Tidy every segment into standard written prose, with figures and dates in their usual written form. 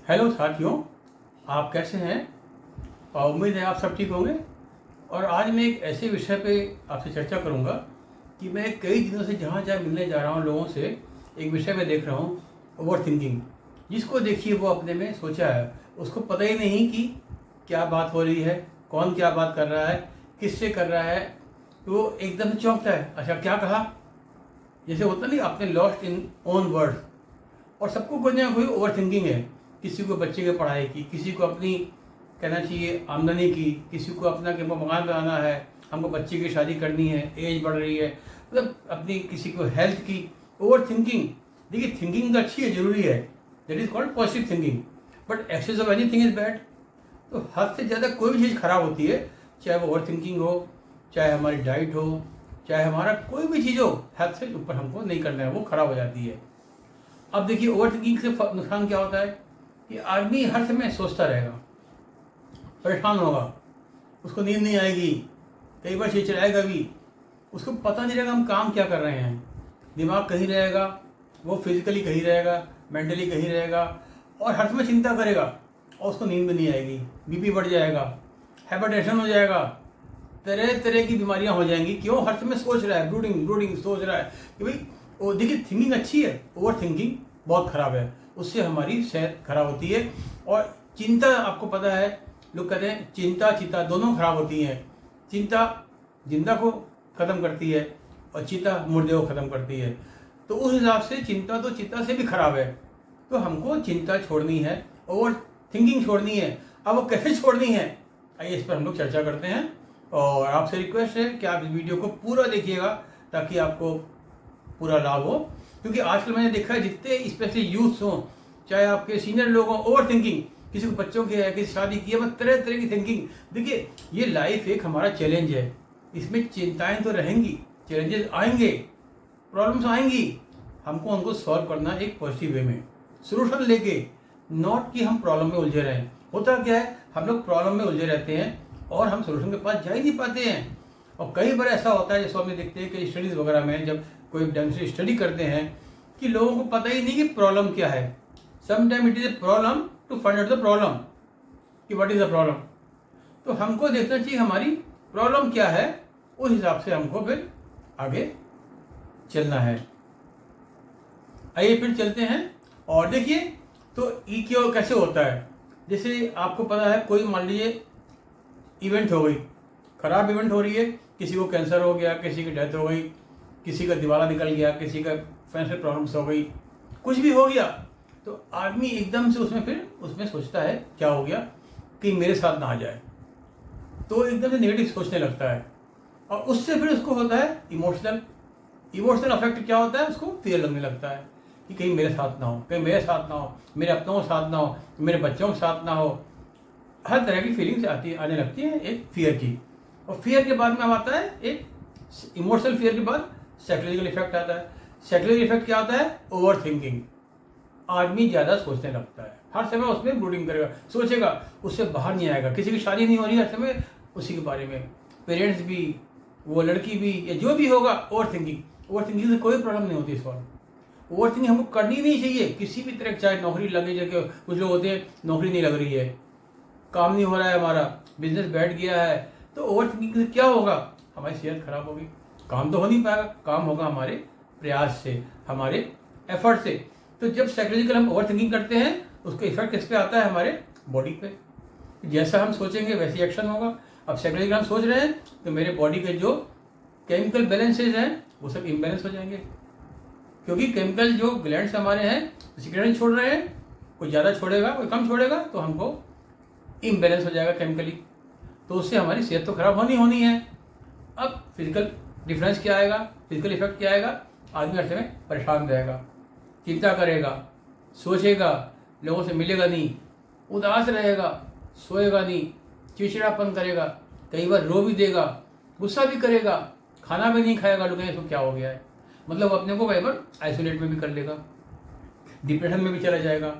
Hello साथियों, आप कैसे हैं? उम्मीद है आप सब ठीक होंगे। और आज मैं एक ऐसे विषय पे आपसे चर्चा करूंगा कि मैं कई दिनों से जहाँ जहाँ मिलने जा रहा हूँ लोगों से, एक विषय में देख रहा हूँ, ओवर थिंकिंग। जिसको देखिए वो अपने में सोचा है, उसको पता ही नहीं कि क्या बात हो रही है, कौन क्या बात कर रहा है, किससे कर रहा है। वो एकदम से चौंकता है, अच्छा क्या कहा, जैसे होता नहीं, आपने लॉस्ट इन ओन वर्ड। और सबको कोई ना कोई ओवर थिंकिंग है। किसी को बच्चे की पढ़ाई की, किसी को अपनी कहना चाहिए आमदनी की, किसी को अपना कि हमको मकान बनाना है, हमको बच्चे की शादी करनी है, एज बढ़ रही है, मतलब अपनी किसी को हेल्थ की ओवर थिंकिंग। देखिए थिंकिंग तो अच्छी है, जरूरी है, that is called positive thinking. But excess of anything is bad. तो हद से ज़्यादा कोई भी चीज़ खराब होती है, चाहे वो ओवर थिंकिंग हो, चाहे हमारी डाइट हो, चाहे हमारा कोई भी चीज़ हो, हद से ऊपर हमको नहीं करना है, वो खराब हो जाती है। अब देखिए ओवर थिंकिंग से नुकसान क्या होता है कि आदमी हर समय सोचता रहेगा, परेशान होगा, उसको नींद नहीं आएगी, कई बार चिड़चिड़ाएगा भी, उसको पता नहीं रहेगा हम काम क्या कर रहे हैं, दिमाग कहीं रहेगा, वो फिजिकली कहीं रहेगा, मेंटली कहीं रहेगा, और हर समय चिंता करेगा, और उसको नींद भी नहीं आएगी, बीपी बढ़ जाएगा, हाइपरटेंशन हो जाएगा, तरह तरह की बीमारियां हो जाएंगी। क्यों? हर समय सोच रहा है, ब्रूडिंग ब्रूडिंग सोच रहा है कि भाई वो। देखिए थिंकिंग अच्छी है, ओवर थिंकिंग बहुत खराब है, उससे हमारी सेहत खराब होती है। और चिंता, आपको पता है, लोग कहते हैं चिंता चिता दोनों खराब होती हैं। चिंता जिंदा को ख़त्म करती है और चिता मुर्दे को ख़त्म करती है। तो उस हिसाब से चिंता तो चिता से भी खराब है। तो हमको चिंता छोड़नी है, ओवर थिंकिंग छोड़नी है। अब वो कैसे छोड़नी है, आइए इस पर हम लोग चर्चा करते हैं। और आपसे रिक्वेस्ट है कि आप इस वीडियो को पूरा देखिएगा ताकि आपको पूरा लाभ हो। क्योंकि आजकल मैंने देखा है जितने स्पेशली यूथ्स हों, चाहे आपके सीनियर लोग हों, ओवर थिंकिंग, किसी को बच्चों की है, किसी शादी की है, मतलब तरह तरह की थिंकिंग। देखिए ये लाइफ एक हमारा चैलेंज है, इसमें चिंताएं तो रहेंगी, चैलेंजेस आएंगे, प्रॉब्लम्स आएंगी, हमको उनको सॉल्व करना एक पॉजिटिव वे में, सोल्यूशन लेके, नॉट कि हम प्रॉब्लम में उलझे रहें। होता क्या है, हम लोग प्रॉब्लम में उलझे रहते हैं और हम सोल्यूशन के पास जा ही नहीं पाते हैं। और कई बार ऐसा होता है, जैसे हमने देखते हैं कि स्टडीज़ वगैरह में जब कोई ढंग से स्टडी करते हैं कि लोगों को पता ही नहीं कि प्रॉब्लम क्या है। Sometime it is a problem to find out the problem कि व्हाट इज द प्रॉब्लम। तो हमको देखना चाहिए हमारी प्रॉब्लम क्या है, उस हिसाब से हमको फिर आगे चलना है। आइए फिर चलते हैं और देखिए तो ई क्यों कैसे होता है। जैसे आपको पता है, कोई मान लीजिए इवेंट हो गई, खराब इवेंट हो रही है, किसी को कैंसर हो गया, किसी की डेथ हो गई, किसी का दिवाला निकल गया, किसी का फाइनेंशियल प्रॉब्लम्स हो गई, कुछ भी हो गया, तो आदमी एकदम से उसमें सोचता है क्या हो गया कि मेरे साथ ना आ जाए, तो एकदम से नेगेटिव सोचने लगता है। और उससे फिर उसको होता है इमोशनल अफेक्ट। क्या होता है, उसको फियर लगने लगता है कि कहीं मेरे साथ ना हो, कहीं मेरे साथ ना हो, मेरे अपनों के साथ ना हो, मेरे बच्चों के साथ ना हो। हर तरह की फीलिंग्स आने लगती है एक फियर की। और फियर के बाद में अब आता है एक इमोशनल फियर के बाद साइकोलॉजिकल इफेक्ट आता है। साइकोलॉजिकल इफेक्ट क्या होता है, ओवर थिंकिंग। आदमी ज़्यादा सोचने लगता है, हर समय उसमें ब्रूडिंग करेगा, सोचेगा, उससे बाहर नहीं आएगा। किसी की शादी नहीं हो रही है, हर समय उसी के बारे में, पेरेंट्स भी, वो लड़की भी, या जो भी होगा, ओवर थिंकिंग से कोई प्रॉब्लम नहीं होती सॉल्व। ओवर थिंकिंग हमको करनी नहीं चाहिए किसी भी तरह, चाहे नौकरी लगे, जगह कुछ लोग होते हैं नौकरी नहीं लग रही है, काम नहीं हो रहा है, हमारा बिजनेस बैठ गया है, तो ओवर थिंकिंग से क्या होगा, हमारी सेहत खराब होगी, काम तो हो नहीं पाएगा। काम होगा हमारे प्रयास से, हमारे एफर्ट से। तो जब साइकोलॉजिकल हम ओवर थिंकिंग करते हैं, उसका इफेक्ट किस पे आता है, हमारे बॉडी पे। जैसा हम सोचेंगे वैसे एक्शन होगा। अब साइकोलॉजिकल हम सोच रहे हैं तो मेरे बॉडी के जो केमिकल बैलेंसेज हैं वो सब इम्बैलेंस हो जाएंगे, क्योंकि केमिकल जो ग्लैंड्स हमारे हैं सिक्रेशन छोड़ रहे हैं, कोई ज़्यादा छोड़ेगा कोई कम छोड़ेगा, तो हमको इम्बैलेंस हो जाएगा केमिकली, तो उससे हमारी सेहत तो खराब होनी है। अब फिजिकल डिफरेंस क्या आएगा, फिजिकल इफेक्ट क्या आएगा, आदमी हर समय परेशान रहेगा, चिंता करेगा, सोचेगा, लोगों से मिलेगा नहीं, उदास रहेगा, सोएगा नहीं, चिड़चिड़ापन करेगा, कई बार रो भी देगा, गुस्सा भी करेगा, खाना भी नहीं खाएगा, लोग इसको क्या हो गया है, मतलब अपने को कई बार आइसोलेट में भी कर लेगा, डिप्रेशन में भी चला जाएगा।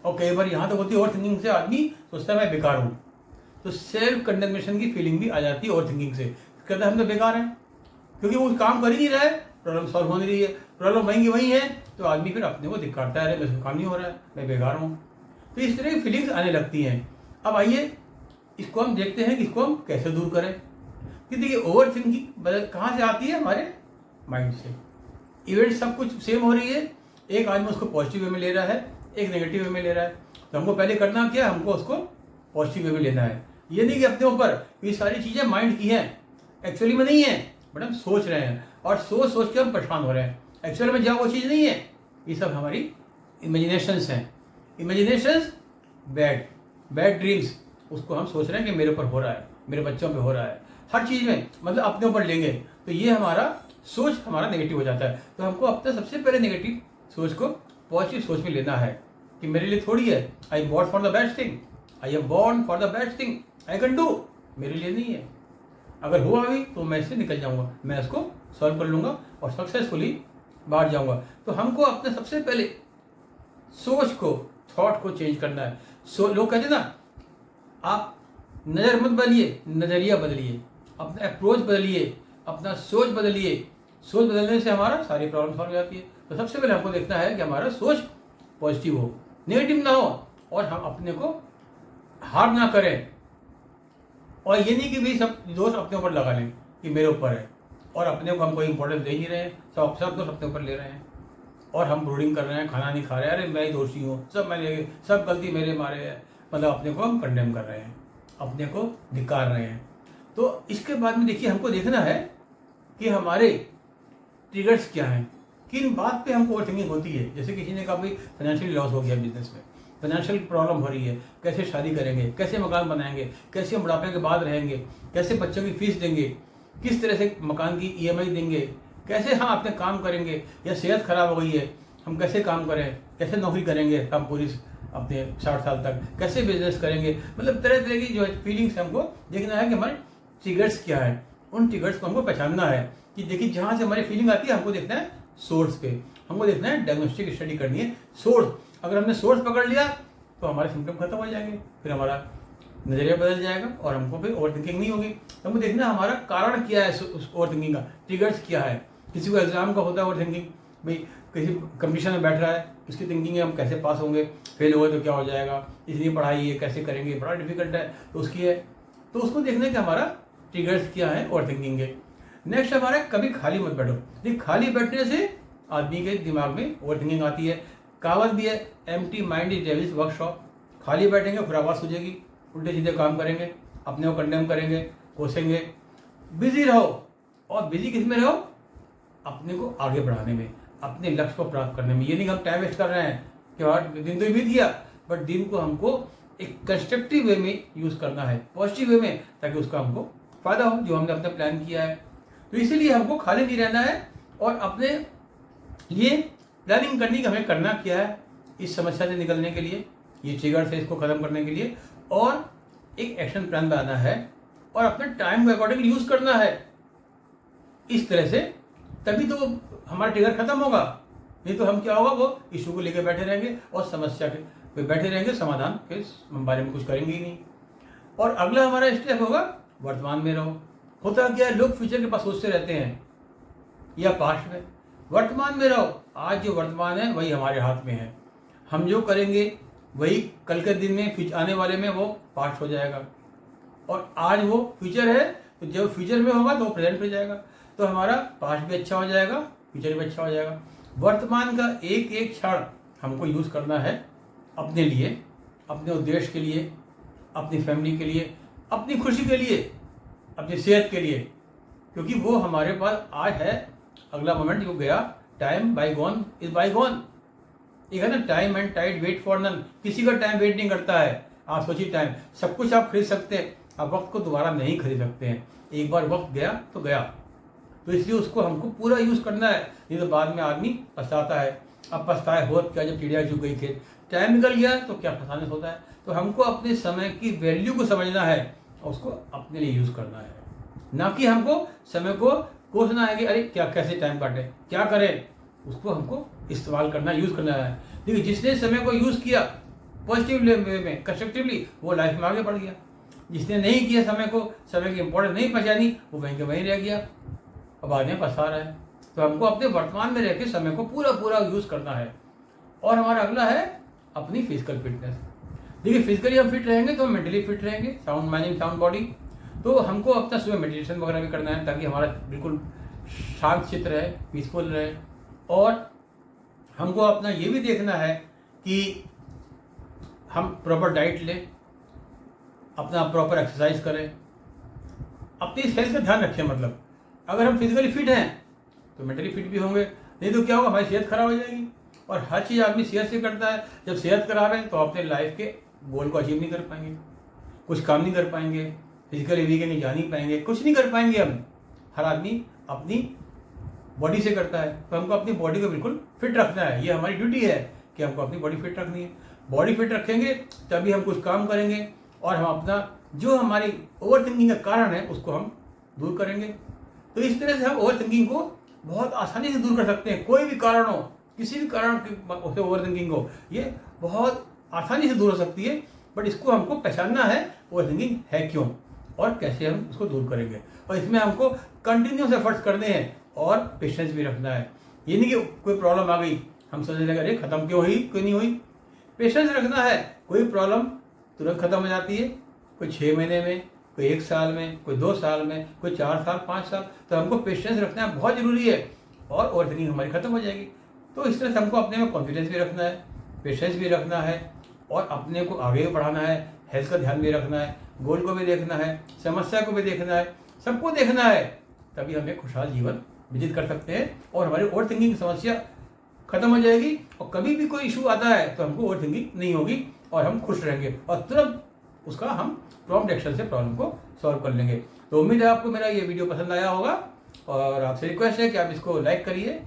और कई बार यहाँ तक होती है ओवर थिंकिंग से आदमी सोचता है मैं बेकार हूँ, तो सेल्फ कंडेमनेशन की फीलिंग भी आ जाती है ओवर थिंकिंग से। कहता है हम तो बेकार हैं, क्योंकि वो काम कर ही नहीं रहा है, प्रॉब्लम सॉल्व हो नहीं रही है, प्रॉब्लम वहीं की वहीं है, तो आदमी फिर अपने को धिक्कारता है, अरे मेरे से काम नहीं हो रहा है, मैं बेकार हूँ। तो इस तरह की फीलिंग्स आने लगती हैं। अब आइए इसको हम देखते हैं कि इसको हम कैसे दूर करें। कि देखिए ओवर थिंकिंग कहाँ से आती है? हमारे माइंड से। इवेंट सब कुछ सेम हो रही है, एक आदमी उसको पॉजिटिव वे में ले रहा है, एक नेगेटिव वे में ले रहा है। तो हमको पहले करना क्या है? हमको उसको पॉजिटिव वे में लेना है। ये नहीं कि अपने ऊपर ये सारी चीज़ें माइंड की हैं, एक्चुअली में नहीं है, बट हम सोच रहे हैं और सोच सोच के हम परेशान हो रहे हैं। एक्चुअल में जहाँ वो चीज़ नहीं है, ये सब हमारी इमेजिनेशंस हैं। इमेजिनेशंस बैड ड्रीम्स, उसको हम सोच रहे हैं कि मेरे ऊपर हो रहा है, मेरे बच्चों पे हो रहा है, हर चीज़ में मतलब अपने ऊपर लेंगे, तो ये हमारा सोच हमारा नेगेटिव हो जाता है। तो हमको अपने सबसे पहले नेगेटिव सोच को पॉजिटिव सोच में लेना है कि मेरे लिए थोड़ी है, I am born for the best thing, I am born for the best thing, I can do, मेरे लिए नहीं है। अगर हुआ भी तो मैं इससे निकल जाऊंगा, मैं इसको सॉल्व कर लूंगा और सक्सेसफुली बाहर जाऊंगा। तो हमको अपने सबसे पहले सोच को, थॉट को चेंज करना है। लोग कहते हैं ना, आप नज़र मत बदलिए, नज़रिया बदलिए, अपना अप्रोच बदलिए, अपना सोच बदलिए। सोच बदलने से हमारा सारी प्रॉब्लम सॉल्व हो जाती है। तो सबसे पहले हमको देखना है कि हमारा सोच पॉजिटिव हो, नेगेटिव ना हो, और हम अपने को हार ना करें। और ये नहीं कि भाई सब दोष अपने ऊपर लगा लें कि मेरे ऊपर है और अपने को हम कोई इंपॉर्टेंस दे नहीं रहे हैं, सब दोष अपने ऊपर ले रहे हैं और हम ब्रूडिंग कर रहे हैं, खाना नहीं खा रहे हैं, अरे मैं ही दोषी हूँ, सब गलती मेरे मारे है, मतलब अपने को हम कंडेम कर रहे हैं, अपने को धिक्कार रहे हैं। तो इसके बाद में देखिए हमको देखना है कि हमारे ट्रिगर्स क्या हैं, किन बात पे हमको ओवरथिंकिंग होती है। जैसे किसी ने कहा भाई फाइनेंशियल लॉस हो गया बिजनेस में, फाइनेंशियल प्रॉब्लम हो रही है, कैसे शादी करेंगे, कैसे मकान बनाएंगे, कैसे हम बुढ़ापे के बाद रहेंगे, कैसे बच्चों की फीस देंगे, किस तरह से मकान की ईएमआई देंगे, कैसे हम अपने काम करेंगे, या सेहत खराब हो गई है हम कैसे काम करें, कैसे नौकरी करेंगे हम पूरी अपने 60 साल तक, कैसे बिजनेस करेंगे। मतलब तरह तरह की जो फीलिंग्स हमको देखना है कि हमारे ट्रिगर्स क्या है। उन ट्रिगर्स को हमको पहचानना है कि देखिए जहाँ से हमारी फीलिंग आती है हमको देखना है सोर्स पे, हमको देखना है डायग्नोस्टिक स्टडी करनी है सोर्स। अगर हमने सोर्स पकड़ लिया तो हमारे सिम्टम खत्म हो जाएंगे, फिर हमारा नज़रिया बदल जाएगा और हमको फिर ओवर थिंकिंग नहीं होगी। तो हमको देखना है हमारा कारण क्या है उस ओवर थिंकिंग का, ट्रिगर्स क्या है। किसी को एग्जाम का होता है ओवर थिंकिंग, भाई किसी कंपटीशन में बैठ रहा है, उसकी थिंकिंग है हम कैसे पास होंगे, फेल हो गए तो क्या हो जाएगा, इतनी पढ़ाई है कैसे करेंगे, बड़ा डिफिकल्ट है, तो उसकी है। तो उसको देखना है कि हमारा ट्रिगर्स क्या है ओवर थिंकिंग के। नेक्स्ट हमारा कभी खाली मत बैठो। देखिए खाली बैठने से आदमी के दिमाग में ओवर थिंकिंग आती है। कहावत भी है, empty mind is devils workshop. खाली बैठेंगे फिर आवाज़ सूझेगी, उल्टे सीधे काम करेंगे, अपने को कंडेम करेंगे, कोसेंगे। बिजी रहो, और बिजी किस में रहो? अपने को आगे बढ़ाने में, अपने लक्ष्य को प्राप्त करने में। ये नहीं कि हम टाइम वेस्ट कर रहे हैं कि हाँ दिन तो बीत गया, बट दिन को हमको एक कंस्ट्रक्टिव वे में यूज़ करना है, पॉजिटिव वे में, ताकि उसका हमको फायदा हो जो हमने अपना प्लान किया है। तो इसीलिए हमको खाली नहीं रहना है और अपने लिए प्लानिंग करनी कि हमें करना क्या है इस समस्या से निकलने के लिए, ये ट्रिगर से इसको ख़त्म करने के लिए, और एक एक्शन प्लान बनाना है और अपने टाइम के अकॉर्डिंग यूज़ करना है। इस तरह से तभी तो हमारा ट्रिगर खत्म होगा, नहीं तो हम क्या होगा, वो इशू को लेकर बैठे रहेंगे और समस्या के बैठे रहेंगे, समाधान के बारे में कुछ करेंगे ही नहीं। और अगला हमारा स्टेप होगा वर्तमान में रहो। होता क्या है, लोग फ्यूचर के पास सोचते रहते हैं या पास्ट में। वर्तमान में रहो, आज जो वर्तमान है वही हमारे हाथ में है। हम जो करेंगे वही कल के दिन में आने वाले में वो पास्ट हो जाएगा, और आज वो फ्यूचर है, तो जब फ्यूचर में होगा तो वो प्रेजेंट में जाएगा। तो हमारा पास्ट भी अच्छा हो जाएगा, फ्यूचर भी अच्छा हो जाएगा। वर्तमान का एक एक क्षण हमको यूज़ करना है अपने लिए, अपने उद्देश्य के लिए, अपनी फैमिली के लिए, अपनी खुशी के लिए, अपनी सेहत के लिए, क्योंकि वो हमारे पास आज है, अगला मोमेंट जो गया, टाइम बाईगॉन इज बाईगॉन। एक है ना, time and tide wait for none, किसी का टाइम वेट नहीं करता है। आप सोचिए, टाइम सब कुछ आप खरीद सकते हैं, आप वक्त को दोबारा नहीं खरीद सकते हैं। एक बार वक्त गया तो गया, तो इसलिए उसको हमको पूरा यूज़ करना है, नहीं तो बाद में आदमी पछताता है। अब पछताए हो क्या, जब चिड़िया चुग गई खेत, टाइम निकल गया तो क्या पछताने होता है। तो हमको अपने समय की वैल्यू को समझना है और उसको अपने लिए यूज़ करना है, ना कि हमको समय को कोसना है कि अरे क्या कैसे टाइम काटे, क्या करें। उसको हमको इस्तेमाल करना, यूज़ करना है। देखिए जिसने समय को यूज़ किया पॉजिटिव वे में, कंस्ट्रक्टिवली, वो लाइफ में आगे बढ़ गया। जिसने नहीं किया समय को, समय की इंपॉर्टेंस नहीं पहचानी, वो वहीं के वहीं रह गया, अब आगे पछता रहा है। तो हमको अपने वर्तमान में रह के समय को पूरा पूरा यूज़ करना है। और हमारा अगला है अपनी फिजिकल फिटनेस। देखिए फिजिकली हम फिट रहेंगे तो हम मेंटली फिट रहेंगे, साउंड माइंड साउंड बॉडी। तो हमको अपना सुबह मेडिटेशन वगैरह भी करना है ताकि हमारा बिल्कुल शांत चित्त रहे, पीसफुल रहे। और हमको अपना ये भी देखना है कि हम प्रॉपर डाइट लें, अपना प्रॉपर एक्सरसाइज करें, अपनी हेल्थ का ध्यान रखें। मतलब अगर हम फिजिकली फिट हैं तो मेंटली फिट भी होंगे, नहीं तो क्या होगा, हमारी सेहत खराब हो जाएगी। और हर चीज़ आदमी सेहत से करता है। जब सेहत खराब है तो अपने लाइफ के गोल को अचीव नहीं कर पाएंगे, कुछ काम नहीं कर पाएंगे, फिजिकली वीकेंड जा नहीं पाएंगे, कुछ नहीं कर पाएंगे हम। हर आदमी अपनी बॉडी से करता है, तो हमको अपनी बॉडी को बिल्कुल फिट रखना है। ये हमारी ड्यूटी है कि हमको अपनी बॉडी फिट रखनी है। बॉडी फिट रखेंगे तभी हम कुछ काम करेंगे और हम अपना जो हमारी ओवर थिंकिंग का कारण है उसको हम दूर करेंगे। तो इस तरह से हम ओवर थिंकिंग को बहुत आसानी से दूर कर सकते हैं। कोई भी कारण हो, किसी भी कारण से ओवर थिंकिंग हो, ये बहुत आसानी से दूर हो सकती है। बट इसको हमको पहचानना है ओवर थिंकिंग है क्यों और कैसे हम इसको दूर करेंगे। और इसमें हमको कंटिन्यूस एफर्ट्स करने हैं और पेशेंस भी रखना है। ये नहीं कि कोई प्रॉब्लम आ गई हम सोचने लगे अरे खत्म क्यों हुई, क्यों नहीं हुई। पेशेंस रखना है। कोई प्रॉब्लम तुरंत खत्म हो जाती है, कोई 6 महीने में, कोई 1 साल में, कोई 2 साल में, कोई 4 साल 5 साल। तो हमको पेशेंस रखना बहुत ज़रूरी है और ओवर थिंकिंग हमारी खत्म हो जाएगी। तो इस तरह से हमको अपने में कॉन्फिडेंस भी रखना है, पेशेंस भी रखना है और अपने को आगे भी बढ़ाना है। हेल्थ का ध्यान भी रखना है, गोल को भी देखना है, समस्या को भी देखना है, सबको देखना है। तभी हम एक खुशहाल जीवन व्यतीत कर सकते हैं और हमारी ओवर थिंकिंग की समस्या खत्म हो जाएगी। और कभी भी कोई इशू आता है तो हमको ओवर थिंकिंग नहीं होगी और हम खुश रहेंगे और तुरंत उसका हम प्रॉम्प्ट एक्शन से प्रॉब्लम को सॉल्व कर लेंगे। तो उम्मीद है आपको मेरा ये वीडियो पसंद आया होगा और आपसे रिक्वेस्ट है कि आप इसको लाइक करिए,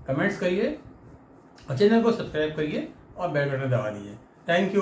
कमेंट्स करिए और चैनल को सब्सक्राइब करिए और बेल बटन दबा दीजिए। Thank you.